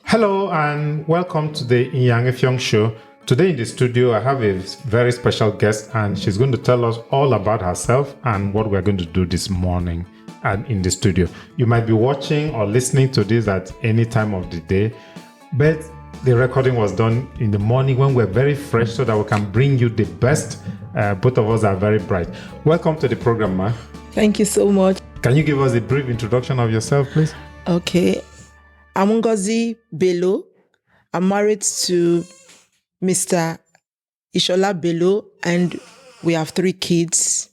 Hello and welcome to the Yang Efyong Show. Today in the studio, I have a very special guest, and she's going to tell us all about herself and what we're going to do this morning and in the studio. You might be watching or listening to this at any time of the day, but the recording was done in the morning when we're very fresh so that we can bring you the best. Both of us are very bright. Welcome to the program, ma. Thank you so much. Can you give us a brief introduction of yourself, please? Okay. I'm Ngozi Bello. I'm married to Mr. Ishola Bello, and we have 3 kids.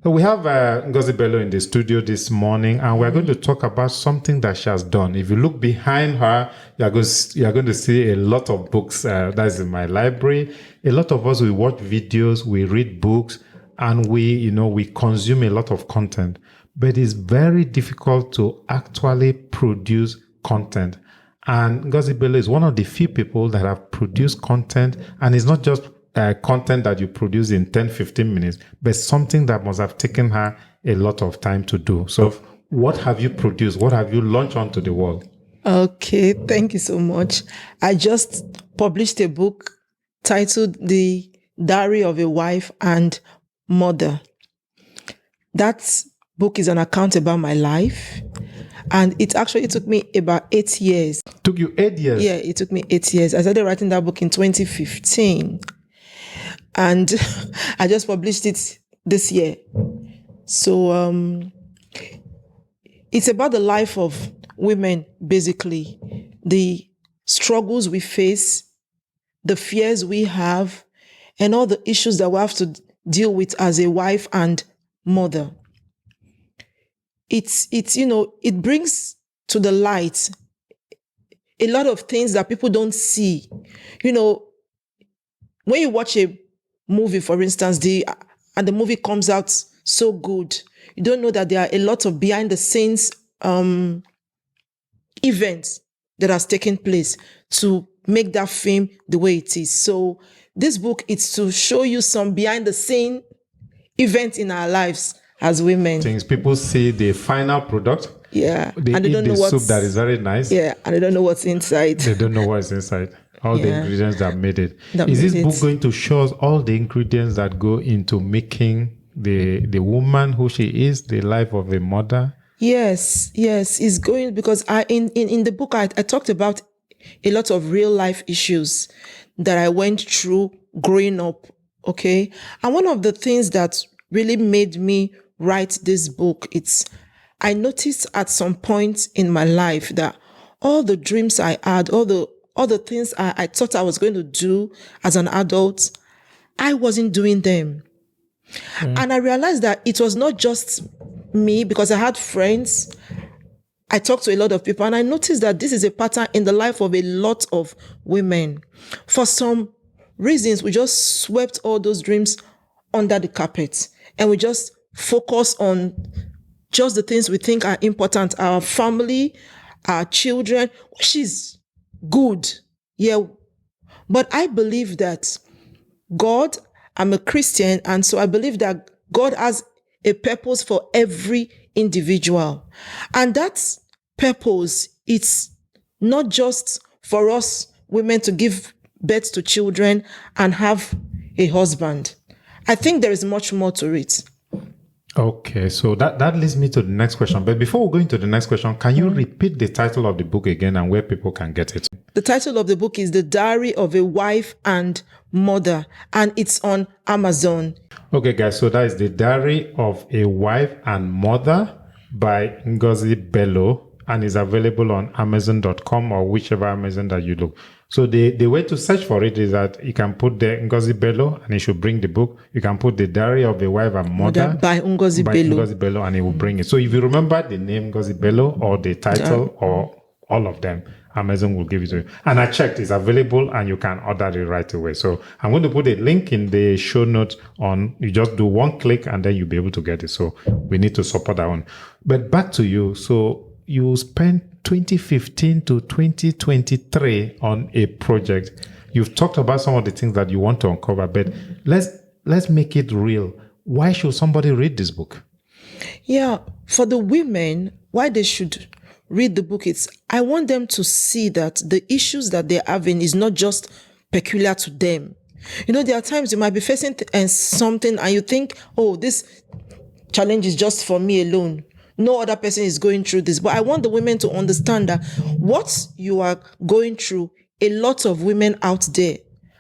So we have Ngozi Bello in the studio this morning, and we're going to talk about something that she has done. If you look behind her, you're going to see a lot of books. That's in my library. A lot of us, we watch videos, we read books, and we consume a lot of content. But it's very difficult to actually produce content. And Ngozi Bello is one of the few people that have produced content, and it's not just content that you produce in 10, 15 minutes, but something that must have taken her a lot of time to do. So what have you produced? What have you launched onto the world? Okay, thank you so much. I just published a book titled The Diary of a Wife and Mother. That book is an account about my life. And it actually took me about 8 years. Took you 8 years? Yeah, it took me 8 years. I started writing that book in 2015. And I just published it this year. So it's about the life of women, basically. The struggles we face, the fears we have, and all the issues that we have to deal with as a wife and mother. It brings to the light a lot of things that people don't see. When you watch a movie, for instance, and the movie comes out so good, you don't know that there are a lot of behind the scenes events that has taken place to make that film the way it is. So this book is to show you some behind the scene events in our lives as women. Things people see the final product. Yeah. They and they eat don't know the soup that is very nice. Yeah, and they don't know what's inside. They don't know what's inside. All the ingredients that made it. Is this book going to show us all the ingredients that go into making the woman who she is, the life of a mother? Yes. It's going, because in the book I talked about a lot of real life issues that I went through growing up. Okay. And one of the things that really made me write this book, I noticed at some point in my life that all the dreams I had, all the things I thought I was going to do as an adult, I wasn't doing them. And I realized that it was not just me, because I had friends. I talked to a lot of people, and I noticed that this is a pattern in the life of a lot of women. For some reasons, we just swept all those dreams under the carpet, and we just focus on just the things we think are important, our family, our children, which is good. Yeah. But I believe that I'm a Christian, and so I believe that God has a purpose for every individual. And that purpose, it's not just for us women to give birth to children and have a husband. I think there is much more to it. Okay, so that leads me to the next question. But before we go into the next question, can you repeat the title of the book again and where people can get it? The title of the book is The Diary of a Wife and Mother, and it's on Amazon. Okay, guys, so that is The Diary of a Wife and Mother by Ngozi Bello, and is available on Amazon.com or whichever Amazon that you look. So the way to search for it is that you can put the Ngozi Bello and it should bring the book. You can put The Diary of a Wife and Mother by Ngozi Bello, and it will bring it. So if you remember the name Ngozi Bello or the title or all of them, Amazon will give it to you. And I checked, it's available and you can order it right away. So I'm going to put a link in the show notes on, you just do one click and then you'll be able to get it. So we need to support that one. But back to you. So you spent 2015 to 2023 on a project. You've talked about some of the things that you want to uncover, but let's make it real. Why should somebody read this book? Yeah, for the women, why they should read the book, I want them to see that the issues that they're having is not just peculiar to them. There are times you might be facing something and you think, oh, this challenge is just for me alone. No other person is going through this. But I want the women to understand that what you are going through, a lot of women out there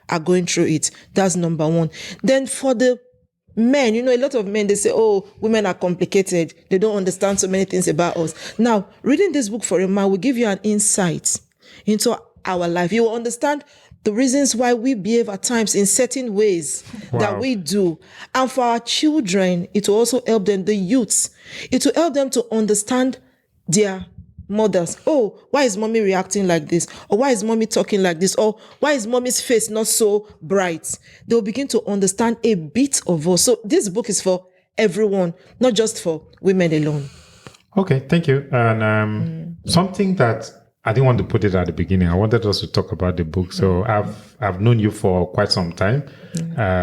are going through it. That's number one. Then for the men, a lot of men, they say, oh, women are complicated. They don't understand so many things about us. Now, reading this book for a man will give you an insight into our life. You will understand the reasons why we behave at times in certain ways that we do. And for our children, it will also help them, the youths, it will help them to understand their mothers. Oh, why is mommy reacting like this? Or why is mommy talking like this? Or why is mommy's face not so bright? They'll begin to understand a bit of us. So this book is for everyone, not just for women alone. Okay, thank you. And something that I didn't want to put it at the beginning. I wanted us to talk about the book. So I've known you for quite some time,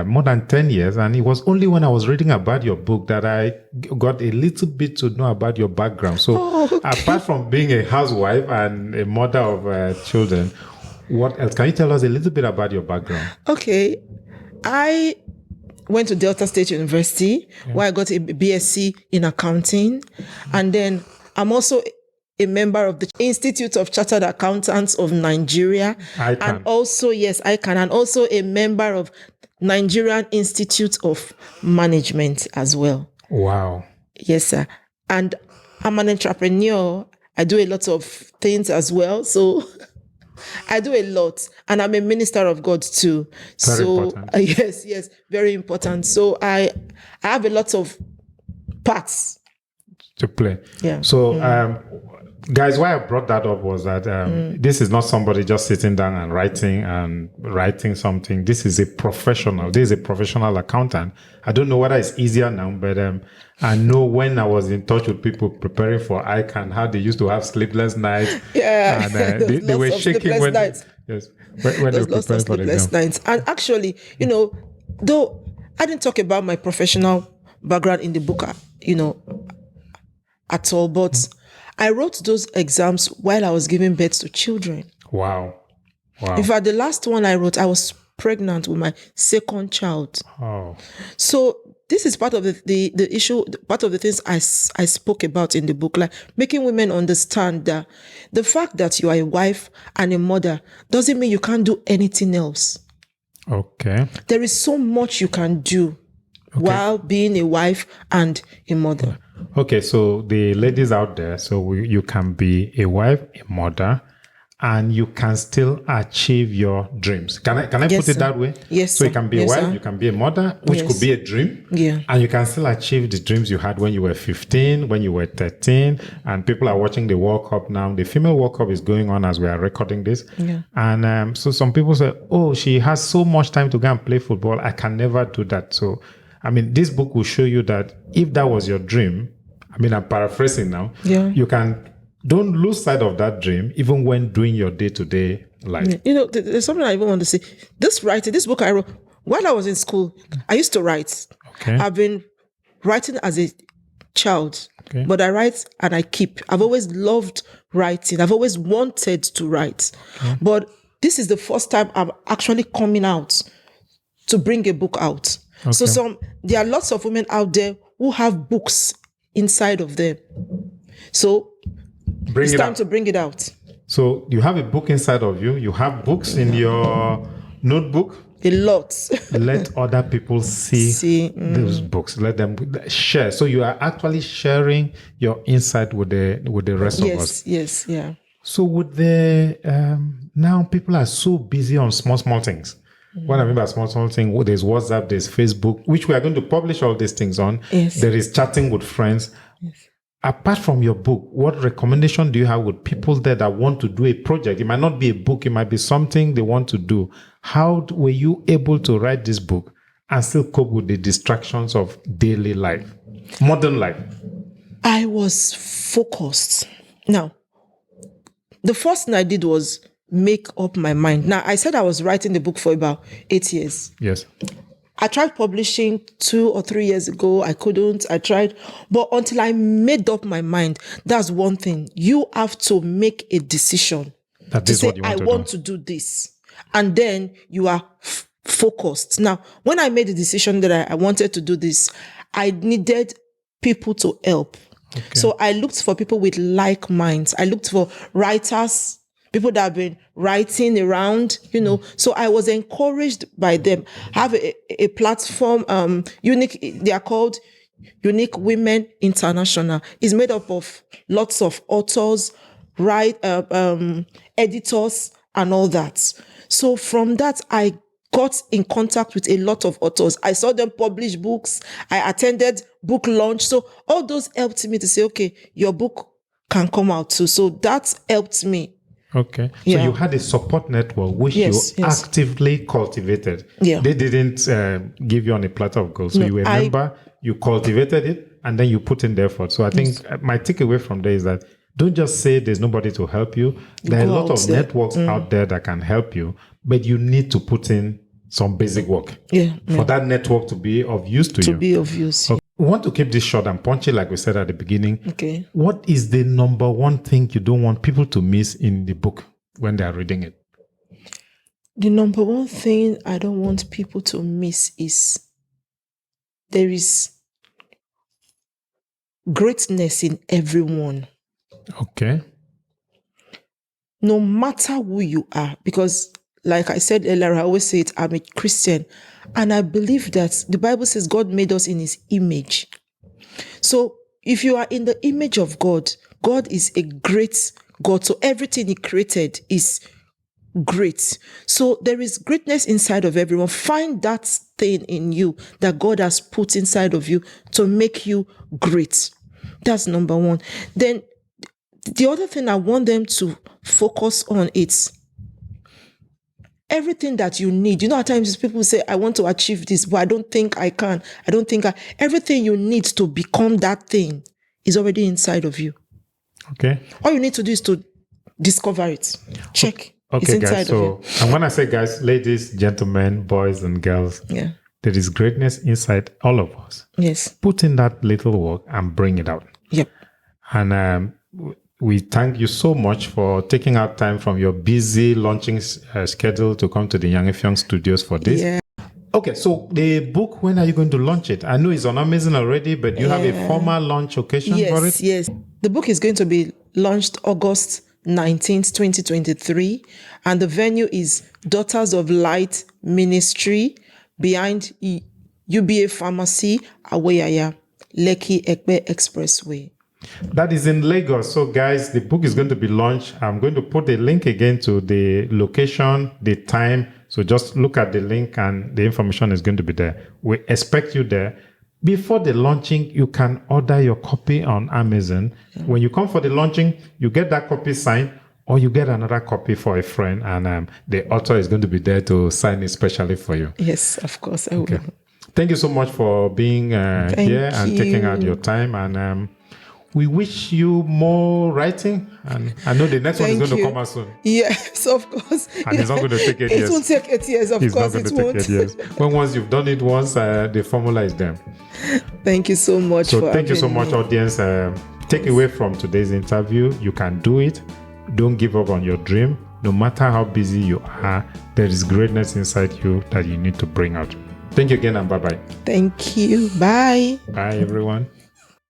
more than 10 years. And it was only when I was reading about your book that I got a little bit to know about your background. So apart from being a housewife and a mother of children, what else? Can you tell us a little bit about your background? Okay. I went to Delta State University where I got a BSc in accounting. And then I'm also a member of the Institute of Chartered Accountants of Nigeria. And also, ICAN, and also a member of Nigerian Institute of Management as well. Wow. Yes, sir. And I'm an entrepreneur. I do a lot of things as well. So I do a lot. And I'm a minister of God too. Very important. Yes, very important. So I have a lot of parts to play. Yeah. So, guys, why I brought that up was that this is not somebody just sitting down and writing something. This is a professional. This is a professional accountant. I don't know whether it's easier now, but I know when I was in touch with people preparing for ICANN, how they used to have sleepless nights. Yeah, and they were shaking when nights. Yes, when they were preparing for the exam. Nights. And actually, though I didn't talk about my professional background in the book, at all, but I wrote those exams while I was giving birth to children. Wow. In fact, the last one I wrote, I was pregnant with my second child. Oh. So this is part of the issue, part of the things I spoke about in the book, like making women understand that the fact that you are a wife and a mother doesn't mean you can't do anything else. Okay. There is so much you can do while being a wife and a mother. Okay, so the ladies out there, so you can be a wife, a mother, and you can still achieve your dreams. Can I put it that way? Yes. So you can be a wife, sir. you can be a mother, which could be a dream. Yeah. And you can still achieve the dreams you had when you were 15, when you were 13. And people are watching the World Cup now. The female World Cup is going on as we are recording this. Yeah. And so some people say, oh, she has so much time to go and play football. I can never do that. So, I mean, this book will show you that if that was your dream, I mean, I'm paraphrasing now. Yeah. You don't lose sight of that dream, even when doing your day-to-day life. There's something I even want to say. This book I wrote, while I was in school, I used to write. Okay. I've been writing as a child, but I write and I keep. I've always loved writing. I've always wanted to write. Okay. But this is the first time I'm actually coming out to bring a book out. Okay. So there are lots of women out there who have books inside of them. So it's time to bring it out. So you have a book inside of you. You have books in your notebook. A lot. Let other people see those books. Let them share. So you are actually sharing your insight with the rest of us. Yes, yeah. So with now people are so busy on small things. What I mean by small thing, there's WhatsApp, there's Facebook, which we are going to publish all these things on. Yes. There is chatting with friends. Yes. Apart from your book, what recommendation do you have with people there that want to do a project? It might not be a book, it might be something they want to do. How were you able to write this book and still cope with the distractions of daily life, modern life? I was focused. Now, the first thing I did was make up my mind. Now, I said I was writing the book for about 8 years. Yes. I tried publishing 2 or 3 years ago. I couldn't. I tried. But until I made up my mind, that's one thing. You have to make a decision That to is say, what you I want to want do. to do this. And then you are focused. Now, when I made the decision that I wanted to do this, I needed people to help. Okay. So I looked for people with like minds. I looked for writers, people that have been writing around, So I was encouraged by them. Have a platform, unique. They are called Unique Women International. It's made up of lots of authors, editors, and all that. So from that, I got in contact with a lot of authors. I saw them publish books. I attended book launch. So all those helped me to say, okay, your book can come out too. So that helped me. Okay. So you had a support network which you actively cultivated. Yeah. They didn't give you on a platter of gold. So you were a member, you cultivated it, and then you put in the effort. So I think my takeaway from there is that don't just say there's nobody to help you. There are a lot of networks out there that can help you, but you need to put in some basic work for that network to be of use to you. To be of use. Okay. We want to keep this short and punchy, like we said at the beginning. Okay. What is the number one thing you don't want people to miss in the book when they are reading it? The number one thing I don't want people to miss is there is greatness in everyone. Okay. No matter who you are, because like I said earlier, I always say it, I'm a Christian. And I believe that the Bible says God made us in his image. So if you are in the image of God, God is a great God. So everything he created is great. So there is greatness inside of everyone. Find that thing in you that God has put inside of you to make you great. That's number one. Then the other thing I want them to focus on is everything that you need. At times people say, I want to achieve this, but I don't think I can. Everything you need to become that thing is already inside of you. Okay. All you need to do is to discover it. Check. Okay, it's inside guys. So, and when I say guys, ladies, gentlemen, boys, and girls, there is greatness inside all of us. Yes. Put in that little work and bring it out. Yep. And we thank you so much for taking out time from your busy launching schedule to come to the Young If Young studios for this. Yeah. Okay, so the book, when are you going to launch it? I know it's on Amazon already, but do you have a formal launch occasion for it? Yes. The book is going to be launched August 19th, 2023. And the venue is Daughters of Light Ministry behind UBA Pharmacy, Aweyaya, Lekki Ekpe Expressway. That is in Lagos. So guys, the book is going to be launched. I'm going to put a link again to the location, the time. So just look at the link and the information is going to be there. We expect you there. Before the launching, you can order your copy on Amazon. When you come for the launching, you get that copy signed or you get another copy for a friend, and the author is going to be there to sign it specially for you. Yes, of course, I will. Okay. Thank you so much for being here and taking out your time. And we wish you more writing, and I know the next one is going to come out soon. Yes, of course. And it's not going to take 8 years. It won't take 8 years, of course it won't. Take 8 years. When once you've done it once, the formula is there. Thank you so much. So thank you so much, audience. Take away from today's interview, you can do it. Don't give up on your dream. No matter how busy you are, there is greatness inside you that you need to bring out. Thank you again, and bye-bye. Thank you. Bye. Bye, everyone.